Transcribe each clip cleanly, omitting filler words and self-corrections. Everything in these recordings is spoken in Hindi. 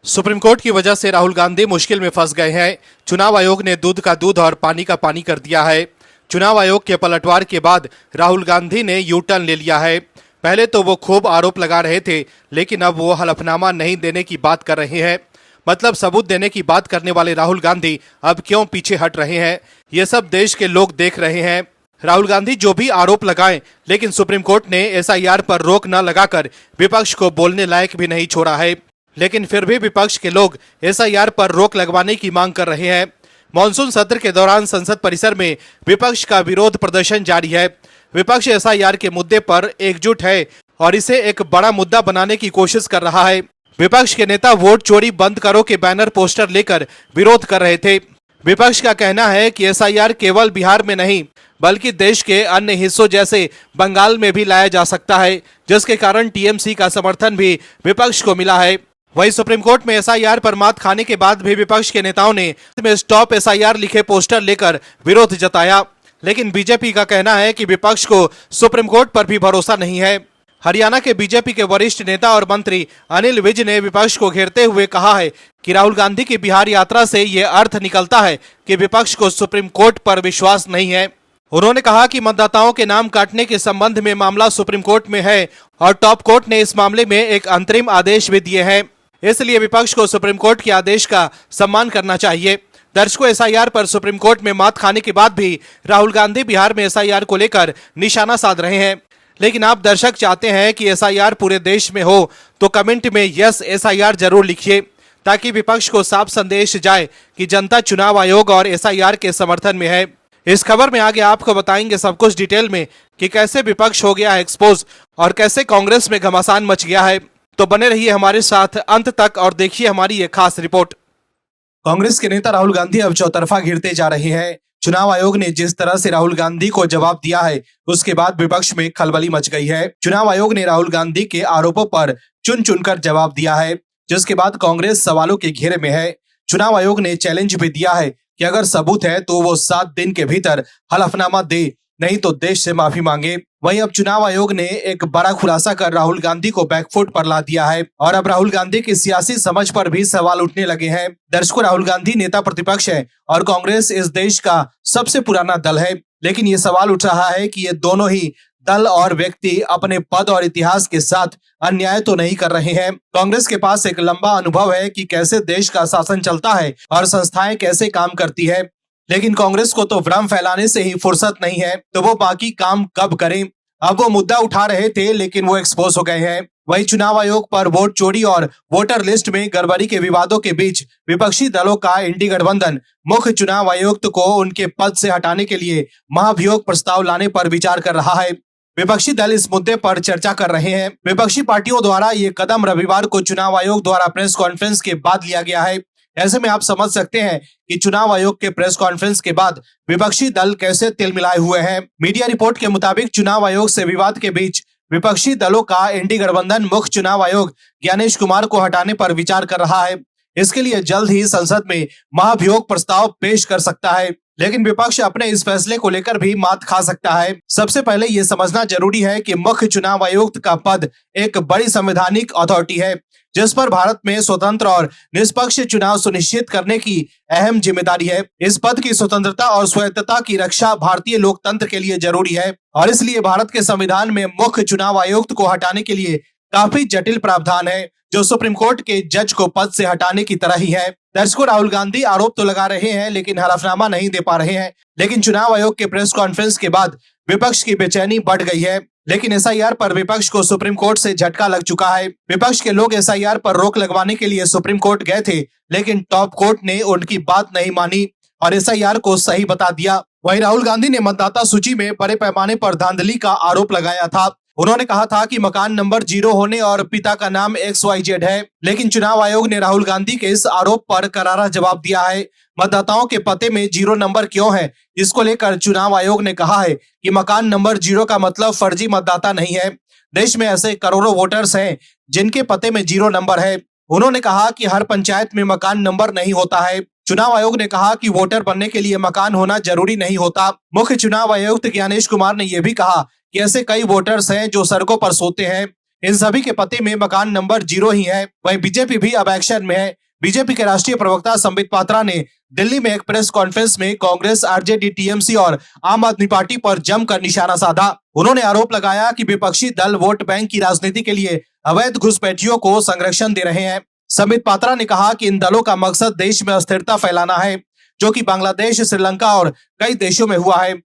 सुप्रीम कोर्ट की वजह से राहुल गांधी मुश्किल में फंस गए हैं। चुनाव आयोग ने दूध का दूध और पानी का पानी कर दिया है। चुनाव आयोग के पलटवार के बाद राहुल गांधी ने यू टर्न ले लिया है। पहले तो वो खूब आरोप लगा रहे थे, लेकिन अब वो हलफनामा नहीं देने की बात कर रहे हैं। मतलब सबूत देने की बात करने वाले राहुल गांधी अब क्यों पीछे हट रहे हैं, ये सब देश के लोग देख रहे हैं। राहुल गांधी जो भी आरोप लगाएं, लेकिन सुप्रीम कोर्ट ने एसआईआर पर रोक न लगाकर विपक्ष को बोलने लायक भी नहीं छोड़ा है। लेकिन फिर भी विपक्ष के लोग एसआईआर पर रोक लगवाने की मांग कर रहे हैं। मॉनसून सत्र के दौरान संसद परिसर में विपक्ष का विरोध प्रदर्शन जारी है। विपक्ष एसआईआर के मुद्दे पर एकजुट है और इसे एक बड़ा मुद्दा बनाने की कोशिश कर रहा है। विपक्ष के नेता वोट चोरी बंद करो के बैनर पोस्टर लेकर विरोध कर रहे थे। विपक्ष का कहना है कि एसआईआर केवल बिहार में नहीं बल्कि देश के अन्य हिस्सों जैसे बंगाल में भी लाया जा सकता है, जिसके कारण टीएमसी का समर्थन भी विपक्ष को मिला है। वहीं सुप्रीम कोर्ट में एसआईआर पर मात खाने के बाद भी विपक्ष के नेताओं ने स्टॉप एसआईआर लिखे पोस्टर लेकर विरोध जताया। लेकिन बीजेपी का कहना है कि विपक्ष को सुप्रीम कोर्ट पर भी भरोसा नहीं है। हरियाणा के बीजेपी के वरिष्ठ नेता और मंत्री अनिल विज ने विपक्ष को घेरते हुए कहा है कि राहुल गांधी की बिहार यात्रा से ये अर्थ निकलता है कि विपक्ष को सुप्रीम कोर्ट पर विश्वास नहीं है। उन्होंने कहा कि मतदाताओं के नाम काटने के संबंध में मामला सुप्रीम कोर्ट में है और टॉप कोर्ट ने इस मामले में एक अंतरिम आदेश भी दिए हैं। इसलिए विपक्ष को सुप्रीम कोर्ट के आदेश का सम्मान करना चाहिए। दर्शकों, एसआईआर पर सुप्रीम कोर्ट में मात खाने के बाद भी राहुल गांधी बिहार में एसआईआर को लेकर निशाना साध रहे हैं। लेकिन आप दर्शक चाहते हैं कि एसआईआर पूरे देश में हो तो कमेंट में यस एसआईआर जरूर लिखिए, ताकि विपक्ष को साफ संदेश जाए कि जनता चुनाव आयोग और एसआईआर के समर्थन में है। इस खबर में आगे आपको बताएंगे सब कुछ डिटेल में कि कैसे विपक्ष हो गया है एक्सपोज और कैसे कांग्रेस में घमासान मच गया है। तो बने रहिए हमारे साथ अंत तक और देखिए हमारी ये खास रिपोर्ट। कांग्रेस के नेता राहुल गांधी अब चौतरफा घिरते जा रहे हैं। चुनाव आयोग ने जिस तरह से राहुल गांधी को जवाब दिया है, उसके बाद विपक्ष में खलबली मच गई है। चुनाव आयोग ने राहुल गांधी के आरोपों पर चुन चुनकर जवाब दिया है, जिसके बाद कांग्रेस सवालों के घेरे में है। चुनाव आयोग ने चैलेंज भी दिया है कि अगर सबूत है तो वो 7 दिन के भीतर हलफनामा दे, नहीं तो देश से माफी मांगे। वहीं अब चुनाव आयोग ने एक बड़ा खुलासा कर राहुल गांधी को बैकफुट पर ला दिया है और अब राहुल गांधी की सियासी समझ पर भी सवाल उठने लगे हैं। दर्शकों, राहुल गांधी नेता प्रतिपक्ष है और कांग्रेस इस देश का सबसे पुराना दल है, लेकिन ये सवाल उठ रहा है कि ये दोनों ही दल और व्यक्ति अपने पद और इतिहास के साथ अन्याय तो नहीं कर रहे हैं। कांग्रेस के पास एक लंबा अनुभव है कि कैसे देश का शासन चलता है और संस्थाएं कैसे काम करती है, लेकिन कांग्रेस को तो भ्रम फैलाने से ही फुर्सत नहीं है, तो वो बाकी काम कब करें। अब वो मुद्दा उठा रहे थे लेकिन वो एक्सपोज हो गए हैं। वही चुनाव आयोग पर वोट चोरी और वोटर लिस्ट में गड़बड़ी के विवादों के बीच विपक्षी दलों का इंडी गठबंधन मुख्य चुनाव आयुक्त को उनके पद से हटाने के लिए महाभियोग प्रस्ताव लाने पर विचार कर रहा है। विपक्षी दल इस मुद्दे पर चर्चा कर रहे हैं। विपक्षी पार्टियों द्वारा ये कदम रविवार को चुनाव आयोग द्वारा प्रेस कॉन्फ्रेंस के बाद लिया गया है। ऐसे में आप समझ सकते हैं कि चुनाव आयोग के प्रेस कॉन्फ्रेंस के बाद विपक्षी दल कैसे तिलमिलाए हुए हैं। मीडिया रिपोर्ट के मुताबिक चुनाव आयोग से विवाद के बीच विपक्षी दलों का इंडी गठबंधन मुख्य चुनाव आयोग ज्ञानेश कुमार को हटाने पर विचार कर रहा है। इसके लिए जल्द ही संसद में महाभियोग प्रस्ताव पेश कर सकता है, लेकिन विपक्ष अपने इस फैसले को लेकर भी मात खा सकता है। सबसे पहले ये समझना जरूरी है कि मुख्य चुनाव आयुक्त का पद एक बड़ी संवैधानिक अथॉरिटी है, जिस पर भारत में स्वतंत्र और निष्पक्ष चुनाव सुनिश्चित करने की अहम जिम्मेदारी है। इस पद की स्वतंत्रता और स्वायत्तता की रक्षा भारतीय लोकतंत्र के लिए जरूरी है और इसलिए भारत के संविधान में मुख्य चुनाव आयुक्त को हटाने के लिए काफी जटिल प्रावधान है, जो सुप्रीम कोर्ट के जज को पद से हटाने की तरह ही है। दर्शकों, राहुल गांधी आरोप तो लगा रहे हैं लेकिन हलफनामा नहीं दे पा रहे हैं। लेकिन चुनाव आयोग के प्रेस कॉन्फ्रेंस के बाद विपक्ष की बेचैनी बढ़ गई है। लेकिन एसआईआर पर विपक्ष को सुप्रीम कोर्ट से झटका लग चुका है। विपक्ष के लोग एसआईआर पर रोक लगवाने के लिए सुप्रीम कोर्ट गए थे, लेकिन टॉप कोर्ट ने उनकी बात नहीं मानी और एसआईआर को सही बता दिया। वहीं राहुल गांधी ने मतदाता सूची में बड़े पैमाने पर धांधली का आरोप लगाया था। उन्होंने कहा था कि मकान नंबर 0 होने और पिता का नाम XYZ है, लेकिन चुनाव आयोग ने राहुल गांधी के इस आरोप पर करारा जवाब दिया है। मतदाताओं के पते में 0 नंबर क्यों है, इसको लेकर चुनाव आयोग ने कहा है कि मकान नंबर 0 का मतलब फर्जी मतदाता नहीं है। देश में ऐसे करोड़ों वोटर्स हैं जिनके पते में 0 नंबर है। उन्होंने कहा कि हर पंचायत में मकान नंबर नहीं होता है। चुनाव आयोग ने कहा कि वोटर बनने के लिए मकान होना जरूरी नहीं होता। मुख्य चुनाव आयुक्त ज्ञानेश कुमार ने यह भी कहा कि ऐसे कई वोटर्स हैं जो सड़कों पर सोते हैं। इन सभी के पते में मकान नंबर 0 ही है। वहीं बीजेपी भी अब एक्शन में है। बीजेपी के राष्ट्रीय प्रवक्ता संबित पात्रा ने दिल्ली में एक प्रेस कॉन्फ्रेंस में कांग्रेस, आरजेडी, टीएमसी और आम आदमी पार्टी पर जमकर निशाना साधा। उन्होंने आरोप लगाया कि विपक्षी दल वोट बैंक की राजनीति के लिए अवैध घुसपैठियों को संरक्षण दे रहे हैं। संबित पात्रा ने कहा कि इन दलों का मकसद देश में अस्थिरता फैलाना है, जो कि बांग्लादेश, श्रीलंका और कई देशों में हुआ है।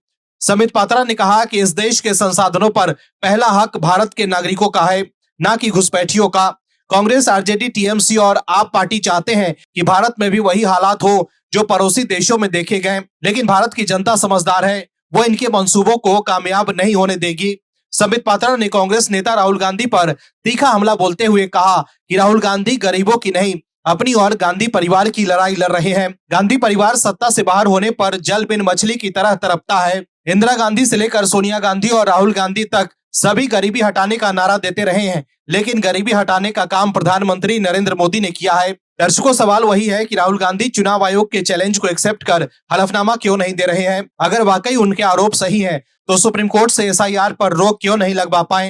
संबित पात्रा ने कहा कि इस देश के संसाधनों पर पहला हक भारत के नागरिकों का है, न कि घुसपैठियों का। कांग्रेस, आरजेडी, टीएमसी और आप पार्टी चाहते हैं कि भारत में भी वही हालात हो जो पड़ोसी देशों में देखे गए, लेकिन भारत की जनता समझदार है, वो इनके मंसूबों को कामयाब नहीं होने देगी। संबित पात्रा ने कांग्रेस नेता राहुल गांधी पर तीखा हमला बोलते हुए कहा कि राहुल गांधी गरीबों की नहीं, अपनी और गांधी परिवार की लड़ाई लड़ रहे हैं। गांधी परिवार सत्ता से बाहर होने पर जल बिन मछली की तरह तड़पता है। इंदिरा गांधी से लेकर सोनिया गांधी और राहुल गांधी तक सभी गरीबी हटाने का नारा देते रहे हैं, लेकिन गरीबी हटाने का काम प्रधानमंत्री नरेंद्र मोदी ने किया है। दर्शकों, सवाल वही है कि राहुल गांधी चुनाव आयोग के चैलेंज को एक्सेप्ट कर हलफनामा क्यों नहीं दे रहे हैं? अगर वाकई उनके आरोप सही हैं, तो सुप्रीम कोर्ट से एसआईआर पर रोक क्यों नहीं लगवा पाए?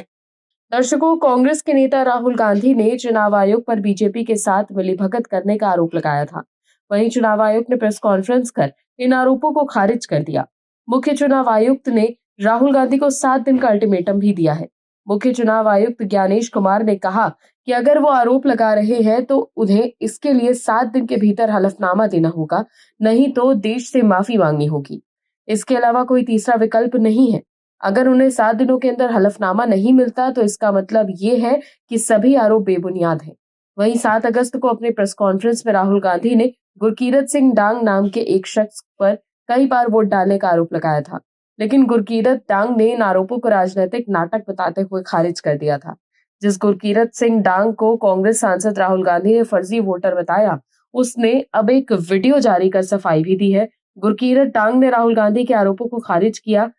दर्शकों, कांग्रेस के नेता राहुल गांधी ने चुनाव आयोग पर बीजेपी के साथ मिलीभगत करने का आरोप लगाया था। वहीं चुनाव आयोग ने प्रेस कॉन्फ्रेंस कर इन आरोपों को खारिज कर दिया। मुख्य चुनाव आयुक्त ने राहुल गांधी को 7 दिन का अल्टीमेटम भी दिया है। मुख्य चुनाव आयुक्त ज्ञानेश कुमार ने कहा कि अगर वो आरोप लगा रहे हैं तो उन्हें इसके लिए 7 दिन के भीतर हलफनामा देना होगा, नहीं तो देश से माफी मांगनी होगी। इसके अलावा कोई तीसरा विकल्प नहीं है। अगर उन्हें 7 दिनों के अंदर हलफनामा नहीं मिलता तो इसका मतलब ये है कि सभी आरोप बेबुनियाद हैं। वहीं 7 अगस्त को अपने प्रेस कॉन्फ्रेंस में राहुल गांधी ने गुरकीरत सिंह डांग नाम के एक शख्स पर कई बार वोट डालने का आरोप लगाया था, लेकिन गुरकीरत डांग ने इन आरोपों को राजनीतिक नाटक बताते हुए खारिज कर दिया था। जिस गुरकीरत सिंह डांग को कांग्रेस सांसद राहुल गांधी ने फर्जी वोटर बताया, उसने अब एक वीडियो जारी कर सफाई भी दी है। गुरकीरत डांग ने राहुल गांधी के आरोपों को खारिज किया।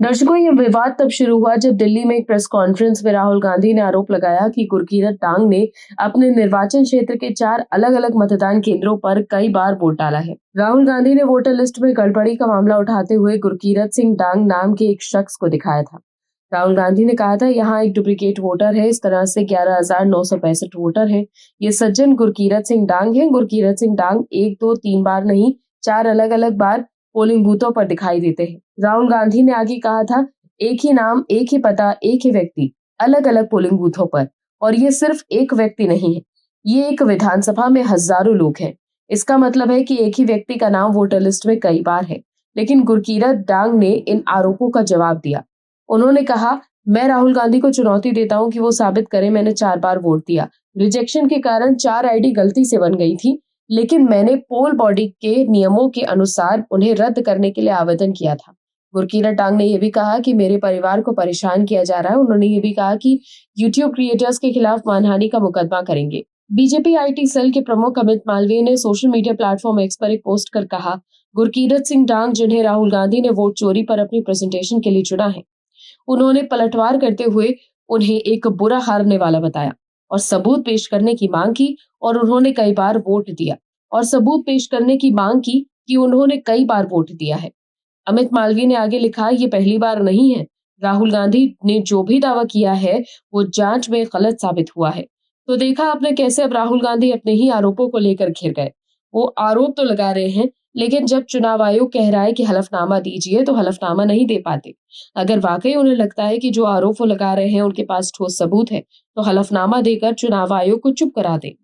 दर्शकों, ये विवाद तब शुरू हुआ जब दिल्ली में एक प्रेस कॉन्फ्रेंस में राहुल गांधी ने आरोप लगाया कि गुरकीरत डांग ने अपने निर्वाचन क्षेत्र के 4 अलग-अलग मतदान केंद्रों पर कई बार वोट डाला है। राहुल गांधी ने वोटर लिस्ट में गड़बड़ी का मामला उठाते हुए गुरकीरत सिंह डांग नाम के एक शख्स को दिखाया था। राहुल गांधी ने कहा था, यहाँ एक डुप्लीकेट वोटर है, इस तरह से 11,965 वोटर हैं। ये सज्जन गुरकीरत सिंह डांग है। गुरकीरत सिंह डांग 1, 2, 3 बार नहीं, 4 अलग-अलग बार पोलिंग बूथों पर दिखाई देते हैं। राहुल गांधी ने आगे कहा था, एक ही नाम, एक ही पता, एक ही व्यक्ति, अलग अलग पोलिंग बूथों पर। और ये सिर्फ एक व्यक्ति नहीं है, ये एक विधानसभा में हजारों लोग हैं। इसका मतलब है कि एक ही व्यक्ति का नाम वोटर लिस्ट में कई बार है। लेकिन गुरकीरत डांग ने इन आरोपों का जवाब दिया। उन्होंने कहा, मैं राहुल गांधी को चुनौती देता हूं कि वो साबित करें मैंने 4 बार वोट दिया। रिजेक्शन के कारण 4 आईडी गलती से बन गई थी, लेकिन मैंने पोल बॉडी के नियमों के अनुसार उन्हें रद्द करने के लिए आवेदन किया था। गुरकीरत डांग ने यह भी कहा कि मेरे परिवार को परेशान किया जा रहा है। उन्होंने ये भी कहा कि यूट्यूब क्रिएटर्स के खिलाफ मानहानि का मुकदमा करेंगे। बीजेपी आईटी सेल के प्रमुख अमित मालवीय ने सोशल मीडिया प्लेटफॉर्म एक्स पर एक पोस्ट कर कहा, गुरकीरत सिंह डांग, जिन्हें राहुल गांधी ने वोट चोरी पर अपनी प्रेजेंटेशन के लिए चुना है, उन्होंने पलटवार करते हुए उन्हें एक बुरा हारने वाला बताया और सबूत पेश करने की मांग की और उन्होंने कई बार वोट दिया और सबूत पेश करने की मांग की कि उन्होंने कई बार वोट दिया है। अमित मालवीय ने आगे लिखा, ये पहली बार नहीं है। राहुल गांधी ने जो भी दावा किया है वो जांच में गलत साबित हुआ है। तो देखा आपने कैसे अब राहुल गांधी अपने ही आरोपों को लेकर घिर गए। वो आरोप तो लगा रहे हैं, लेकिन जब चुनाव आयोग कह रहा है कि हलफनामा दीजिए तो हलफनामा नहीं दे पाते। अगर वाकई उन्हें लगता है कि जो आरोप वो लगा रहे हैं उनके पास ठोस सबूत है, तो हलफनामा देकर चुनाव आयोग को चुप करा दे।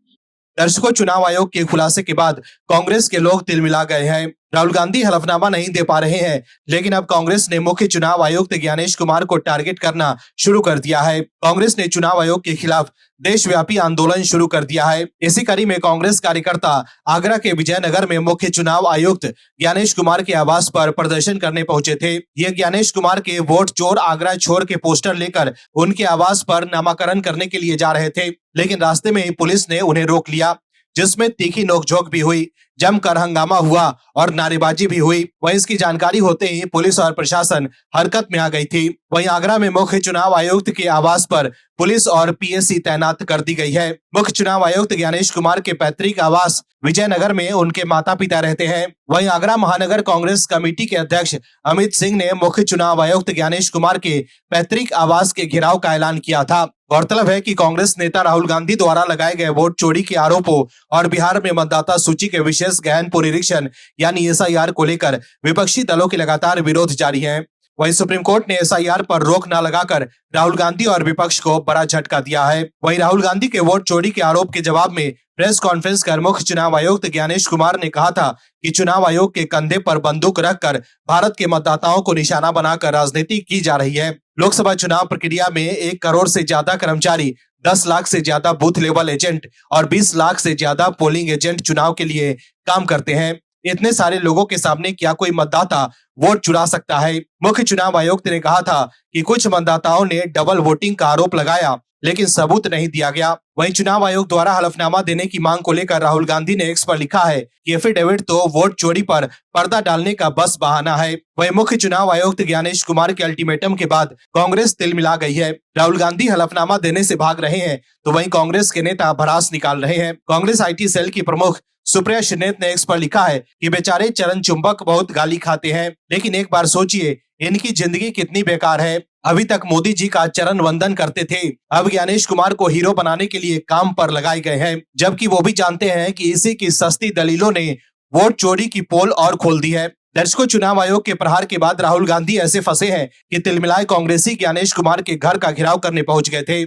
दर्शकों, चुनाव आयोग के खुलासे के बाद कांग्रेस के लोग तिलमिला गए हैं। राहुल गांधी हलफनामा नहीं दे पा रहे हैं, लेकिन अब कांग्रेस ने मुख्य चुनाव आयुक्त ज्ञानेश कुमार को टारगेट करना शुरू कर दिया है। कांग्रेस ने चुनाव आयोग के खिलाफ देशव्यापी आंदोलन शुरू कर दिया है। इसी कड़ी में कांग्रेस कार्यकर्ता आगरा के विजयनगर में मुख्य चुनाव आयुक्त ज्ञानेश कुमार के आवास पर प्रदर्शन करने पहुंचे थे। ये ज्ञानेश कुमार के वोट चोर आगरा छोर के पोस्टर लेकर उनके आवास पर नामाकरण करने के लिए जा रहे थे, लेकिन रास्ते में ही पुलिस ने उन्हें रोक लिया, जिसमें तीखी नोकझोंक भी हुई। जमकर हंगामा हुआ और नारेबाजी भी हुई। वहीं इसकी जानकारी होते ही पुलिस और प्रशासन हरकत में आ गई थी। वहीं आगरा में मुख्य चुनाव आयुक्त के आवास पर पुलिस और पीएसी तैनात कर दी गई है। मुख्य चुनाव आयुक्त ज्ञानेश कुमार के पैतृक आवास विजयनगर में उनके माता पिता रहते हैं। वहीं आगरा महानगर कांग्रेस कमेटी के अध्यक्ष अमित सिंह ने मुख्य चुनाव आयुक्त ज्ञानेश कुमार के पैतृक आवास के घेराव का ऐलान किया था। गौरतलब है कि कांग्रेस नेता राहुल गांधी द्वारा लगाए गए वोट चोरी के आरोपों और बिहार में मतदाता सूची के विशेष गहन पुनरीक्षण यानी एसआईआर को लेकर विपक्षी दलों के लगातार विरोध जारी है। वहीं सुप्रीम कोर्ट ने एसआईआर पर रोक न लगाकर राहुल गांधी और विपक्ष को बड़ा झटका दिया है। वहीं राहुल गांधी के वोट चोरी के आरोप के जवाब में प्रेस कॉन्फ्रेंस कर मुख्य चुनाव आयुक्त ज्ञानेश कुमार ने कहा था कि चुनाव आयोग के कंधे पर बंदूक रखकर भारत के मतदाताओं को निशाना बनाकर राजनीति की जा रही है। लोकसभा चुनाव प्रक्रिया में 1 करोड़ से ज्यादा कर्मचारी, 10 लाख से ज्यादा बूथ लेवल एजेंट और 20 लाख से ज्यादा पोलिंग एजेंट चुनाव के लिए काम करते हैं। इतने सारे लोगों के सामने क्या कोई मतदाता वोट चुरा सकता है? मुख्य चुनाव आयुक्त ने कहा था कि कुछ मतदाताओं ने डबल वोटिंग का आरोप लगाया, लेकिन सबूत नहीं दिया गया। वहीं चुनाव आयोग द्वारा हलफनामा देने की मांग को लेकर राहुल गांधी ने एक्स पर लिखा है कि एफिडेविट तो वोट चोरी पर पर्दा डालने का बस बहाना है। वहीं मुख्य चुनाव आयुक्त ज्ञानेश कुमार के अल्टीमेटम के बाद कांग्रेस तिलमिला गई है। राहुल गांधी हलफनामा देने से भाग रहे हैं तो वहीं कांग्रेस के नेता भड़ास निकाल रहे हैं। कांग्रेस आईटी सेल की प्रमुख सुप्रिया श्रीनेत ने एक्स पर लिखा है कि बेचारे चरण चुंबक बहुत गाली खाते हैं, लेकिन एक बार सोचिए इनकी जिंदगी कितनी बेकार है। अभी तक मोदी जी का चरण वंदन करते थे, अब ज्ञानेश कुमार को हीरो बनाने के लिए काम पर लगाए गए हैं, जबकि वो भी जानते हैं कि इसी की सस्ती दलीलों ने वोट चोरी की पोल और खोल दी है। दर्शकों, चुनाव आयोग के प्रहार के बाद राहुल गांधी ऐसे फंसे हैं कि तिलमिलाए कांग्रेसी ज्ञानेश कुमार के घर का घेराव करने पहुंच गए थे।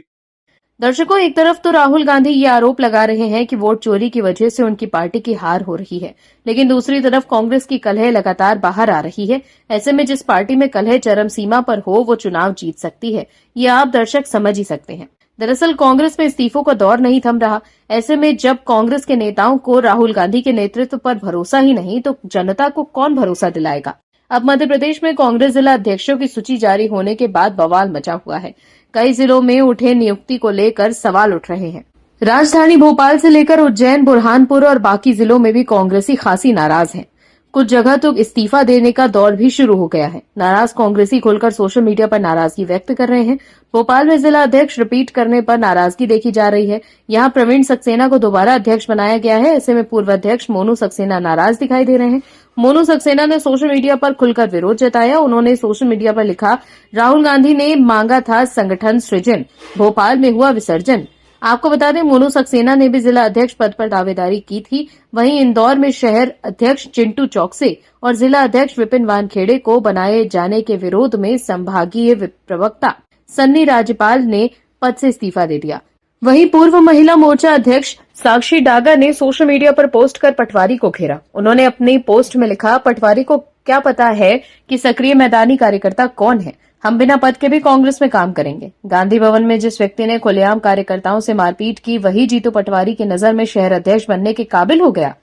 दर्शकों, एक तरफ तो राहुल गांधी ये आरोप लगा रहे हैं कि वोट चोरी की वजह से उनकी पार्टी की हार हो रही है, लेकिन दूसरी तरफ कांग्रेस की कलह लगातार बाहर आ रही है। ऐसे में जिस पार्टी में कलह चरम सीमा पर हो वो चुनाव जीत सकती है, ये आप दर्शक समझ ही सकते हैं। दरअसल कांग्रेस में इस्तीफों का दौर नहीं थम रहा। ऐसे में जब कांग्रेस के नेताओं को राहुल गांधी के नेतृत्व पर भरोसा ही नहीं तो जनता को कौन भरोसा दिलाएगा। अब मध्य प्रदेश में कांग्रेस जिला अध्यक्षों की सूची जारी होने के बाद बवाल मचा हुआ है। कई जिलों में उठे नियुक्ति को लेकर सवाल उठ रहे हैं। राजधानी भोपाल से लेकर उज्जैन, बुरहानपुर और बाकी जिलों में भी कांग्रेसी खासी नाराज हैं। कुछ जगह तो इस्तीफा देने का दौर भी शुरू हो गया है। नाराज कांग्रेसी खुलकर सोशल मीडिया पर नाराजगी व्यक्त कर रहे हैं। भोपाल में जिला अध्यक्ष रिपीट करने पर नाराजगी देखी जा रही है। यहां प्रवीण सक्सेना को दोबारा अध्यक्ष बनाया गया है। ऐसे में पूर्व अध्यक्ष मोनू सक्सेना नाराज दिखाई दे रहे हैं। मोनू सक्सेना ने सोशल मीडिया पर खुलकर विरोध जताया। उन्होंने सोशल मीडिया पर लिखा, राहुल गांधी ने मांगा था संगठन सृजन, भोपाल में हुआ विसर्जन। आपको बता दें, मोनू सक्सेना ने भी जिला अध्यक्ष पद पर दावेदारी की थी। वहीं इंदौर में शहर अध्यक्ष चिंटू चौकसे और जिला अध्यक्ष विपिन वानखेड़े को बनाए जाने के विरोध में संभागीय प्रवक्ता सन्नी राज्यपाल ने पद से इस्तीफा दे दिया। वहीं पूर्व महिला मोर्चा अध्यक्ष साक्षी डागा ने सोशल मीडिया पर पोस्ट कर पटवारी को घेरा। उन्होंने अपनी पोस्ट में लिखा, पटवारी को क्या पता है कि सक्रिय मैदानी कार्यकर्ता कौन है। हम बिना पद के भी कांग्रेस में काम करेंगे। गांधी भवन में जिस व्यक्ति ने खुलेआम कार्यकर्ताओं से मारपीट की, वही जीतू पटवारी की नजर में शहर अध्यक्ष बनने के काबिल हो गया।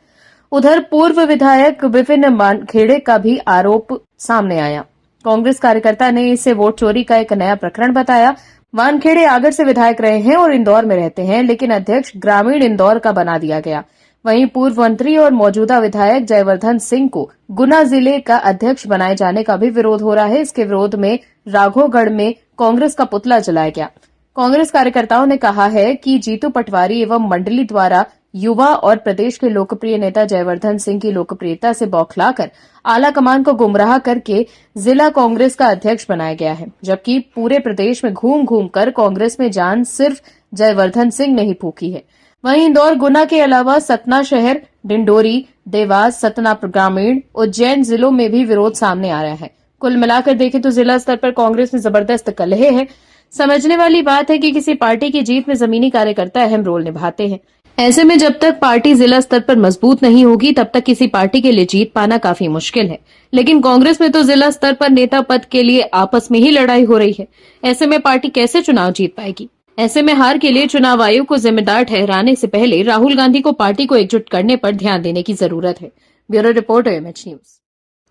उधर पूर्व विधायक विपिन वानखेड़े का भी आरोप सामने आया। कांग्रेस कार्यकर्ता ने इसे वोट चोरी का एक नया प्रकरण बताया। वानखेड़े आगर से विधायक रहे हैं और इंदौर में रहते हैं, लेकिन अध्यक्ष ग्रामीण इंदौर का बना दिया गया। वहीं पूर्व मंत्री और मौजूदा विधायक जयवर्धन सिंह को गुना जिले का अध्यक्ष बनाए जाने का भी विरोध हो रहा है। इसके विरोध में राघोगढ़ में कांग्रेस का पुतला जलाया गया। कांग्रेस कार्यकर्ताओं ने कहा है कि जीतू पटवारी एवं मंडली द्वारा युवा और प्रदेश के लोकप्रिय नेता जयवर्धन सिंह की लोकप्रियता से बौखलाकर आला कमान को गुमराह करके जिला कांग्रेस का अध्यक्ष बनाया गया है, जबकि पूरे प्रदेश में घूम घूम कर कांग्रेस में जान सिर्फ जयवर्धन सिंह ने ही फूकी है। वहीं इंदौर, गुना के अलावा सतना शहर, डिंडोरी, देवास, सतना ग्रामीण, उज्जैन जिलों में भी विरोध सामने आ रहा है। कुल मिलाकर देखें तो जिला स्तर पर कांग्रेस में जबरदस्त कलह है। समझने वाली बात है कि किसी पार्टी की जीत में जमीनी कार्यकर्ता अहम रोल निभाते हैं। ऐसे में जब तक पार्टी जिला स्तर पर मजबूत नहीं होगी तब तक किसी पार्टी के लिए जीत पाना काफी मुश्किल है। लेकिन कांग्रेस में तो जिला स्तर पर नेता पद के लिए आपस में ही लड़ाई हो रही है। ऐसे में पार्टी कैसे चुनाव जीत पाएगी? ऐसे में हार के लिए चुनाव आयोग को जिम्मेदार ठहराने से पहले राहुल गांधी को पार्टी को एकजुट करने पर ध्यान देने की जरूरत है। Bureau report, MH news.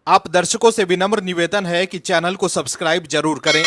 आप दर्शकों से विनम्र निवेदन है कि चैनल को सब्सक्राइब जरूर करें